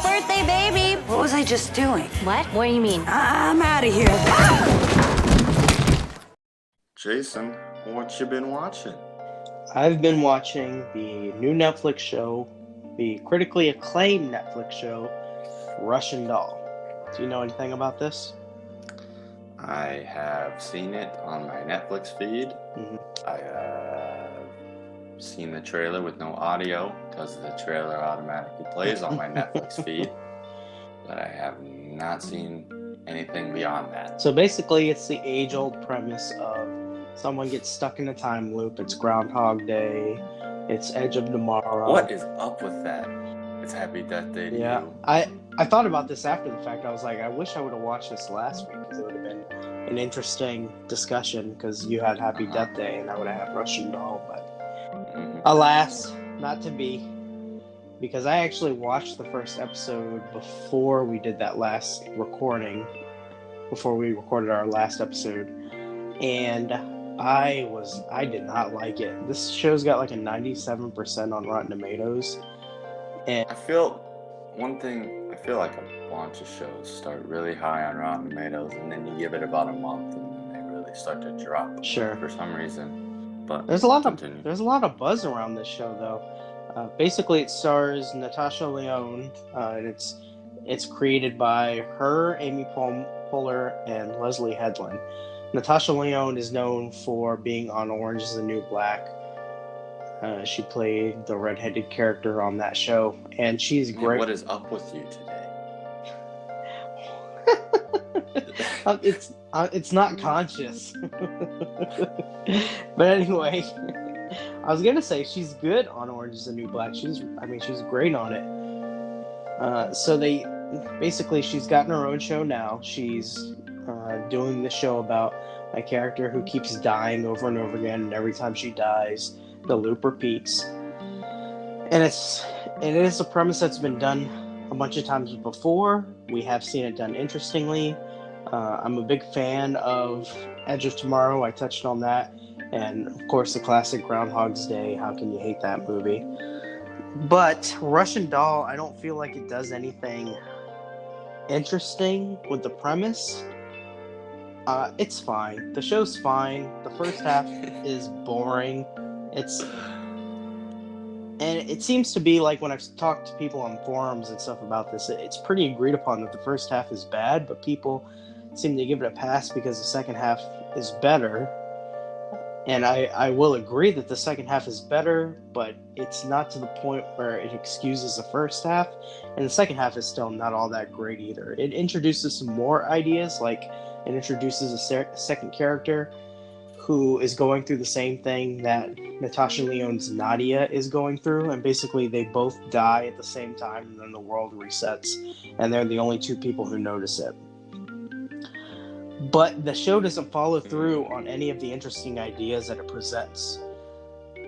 birthday, baby. What was I just doing? What? What do you mean? I'm out of here. Jason, what you been watching? I've been watching the new Netflix show, the critically acclaimed Netflix show, Russian Doll. Do you know anything about this? I have seen it on my Netflix feed. Mm-hmm. I have seen the trailer with no audio because the trailer automatically plays on my Netflix feed. But I have not seen anything beyond that. So basically, it's the age-old premise of someone gets stuck in a time loop. It's Groundhog Day. It's Edge of Tomorrow. What is up with that? It's Happy Death Day to you. I thought about this after the fact. I was like, I wish I would have watched this last week because it would have been an interesting discussion because you had Happy Death Day and I would have had Russian Doll. But alas, not to be. Because I actually watched the first episode before we did that last recording, before we recorded our last episode, and I did not like it. This show's got like a 97% on Rotten Tomatoes, and I feel like a bunch of shows start really high on Rotten Tomatoes, and then you give it about a month, and then they really start to drop. Sure. For some reason, but there's a lot of buzz around this show though. Basically, it stars Natasha Lyonne, and it's created by her, Amy Poehler, and Leslie Headland. Natasha Lyonne is known for being on Orange is the New Black. She played the redheaded character on that show, and she's great. What is up with you today? It's not conscious. But anyway, I was gonna say she's good on Orange is the New Black. She's great on it. So she's gotten her own show now. She's doing the show about a character who keeps dying over and over again, and every time she dies, the loop repeats. And it is a premise that's been done a bunch of times before. We have seen it done interestingly. I'm a big fan of Edge of Tomorrow. I touched on that. And, of course, the classic Groundhog's Day. How can you hate that movie? But Russian Doll, I don't feel like it does anything interesting with the premise. It's fine. The show's fine. The first half is boring. And it seems to be like when I've talked to people on forums and stuff about this, it's pretty agreed upon that the first half is bad, but people seem to give it a pass because the second half is better. And I will agree that the second half is better, but it's not to the point where it excuses the first half. And the second half is still not all that great either. It introduces some more ideas, like it introduces a second character who is going through the same thing that Natasha Lyonne's Nadia is going through. And basically they both die at the same time, and then the world resets. And they're the only two people who notice it. But the show doesn't follow through on any of the interesting ideas that it presents.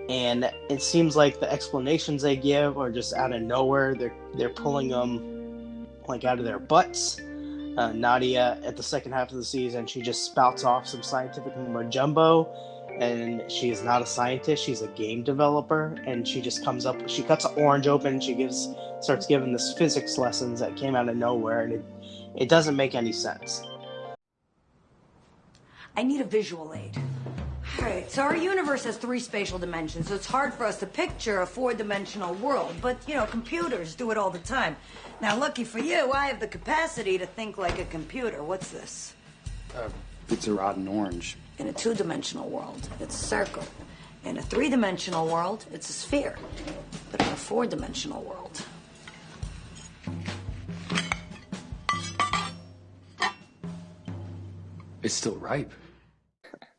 And it seems like the explanations they give are just out of nowhere. They're pulling them like out of their butts. Nadia, at the second half of the season, she just spouts off some scientific mumbo-jumbo. And she is not a scientist. She's a game developer. And she just comes up, she cuts an orange open, and she starts giving this physics lessons that came out of nowhere. And it doesn't make any sense. I need a visual aid. All right, so our universe has 3 spatial dimensions, so it's hard for us to picture a 4-dimensional world. But, computers do it all the time. Now, lucky for you, I have the capacity to think like a computer. What's this? It's a rotten orange. In a 2-dimensional world, it's a circle. In a 3-dimensional world, it's a sphere. But in a 4-dimensional world... It's still ripe.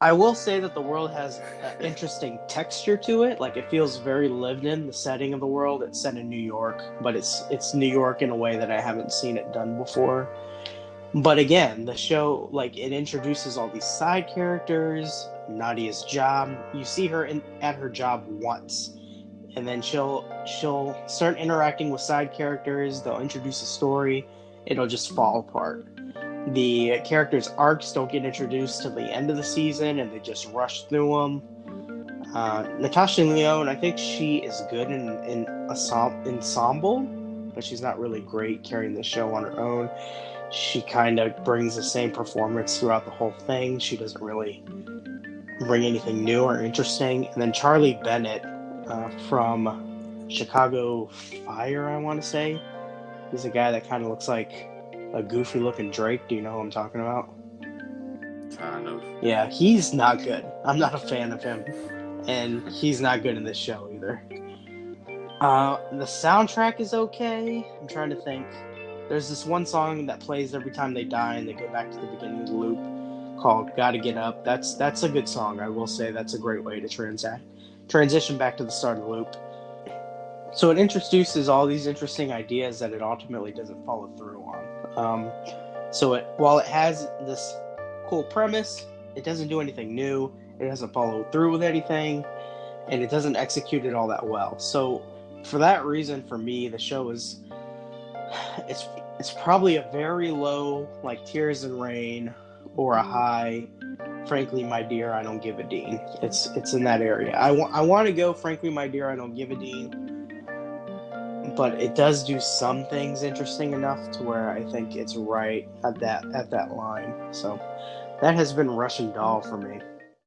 I will say that the world has an interesting texture to it. Like, it feels very lived in, the setting of the world. It's set in New York, but it's New York in a way that I haven't seen it done before. But again, the show, like, it introduces all these side characters, Nadia's job. You see her at her job once, and then she'll start interacting with side characters. They'll introduce a story. It'll just fall apart. The characters' arcs don't get introduced till the end of the season, and they just rush through them. Natasha Lyonne, I think she is good in ensemble. but she's not really great carrying the show on her own. She kind of brings the same performance throughout the whole thing. She doesn't really bring anything new or interesting. And then Charlie Bennett from Chicago Fire, I want to say. He's a guy that kind of looks like a goofy-looking Drake. Do you know who I'm talking about? Kind of. Yeah, he's not good. I'm not a fan of him. And he's not good in this show either. The soundtrack is okay. I'm trying to think. There's this one song that plays every time they die and they go back to the beginning of the loop called Gotta Get Up. That's a good song, I will say. That's a great way to transition back to the start of the loop. So it introduces all these interesting ideas that it ultimately doesn't follow through on. While it has this cool premise, it doesn't do anything new. It doesn't follow through with anything, and it doesn't execute it all that well. So for that reason, for me, the show is it's probably a very low, like Tears in Rain, or a high, Frankly, My Dear, I Don't Give a Dean. It's in that area. I want to go Frankly, My Dear, I Don't Give a Dean, but it does do some things interesting enough to where I think it's right at that line. So that has been Russian Doll for me.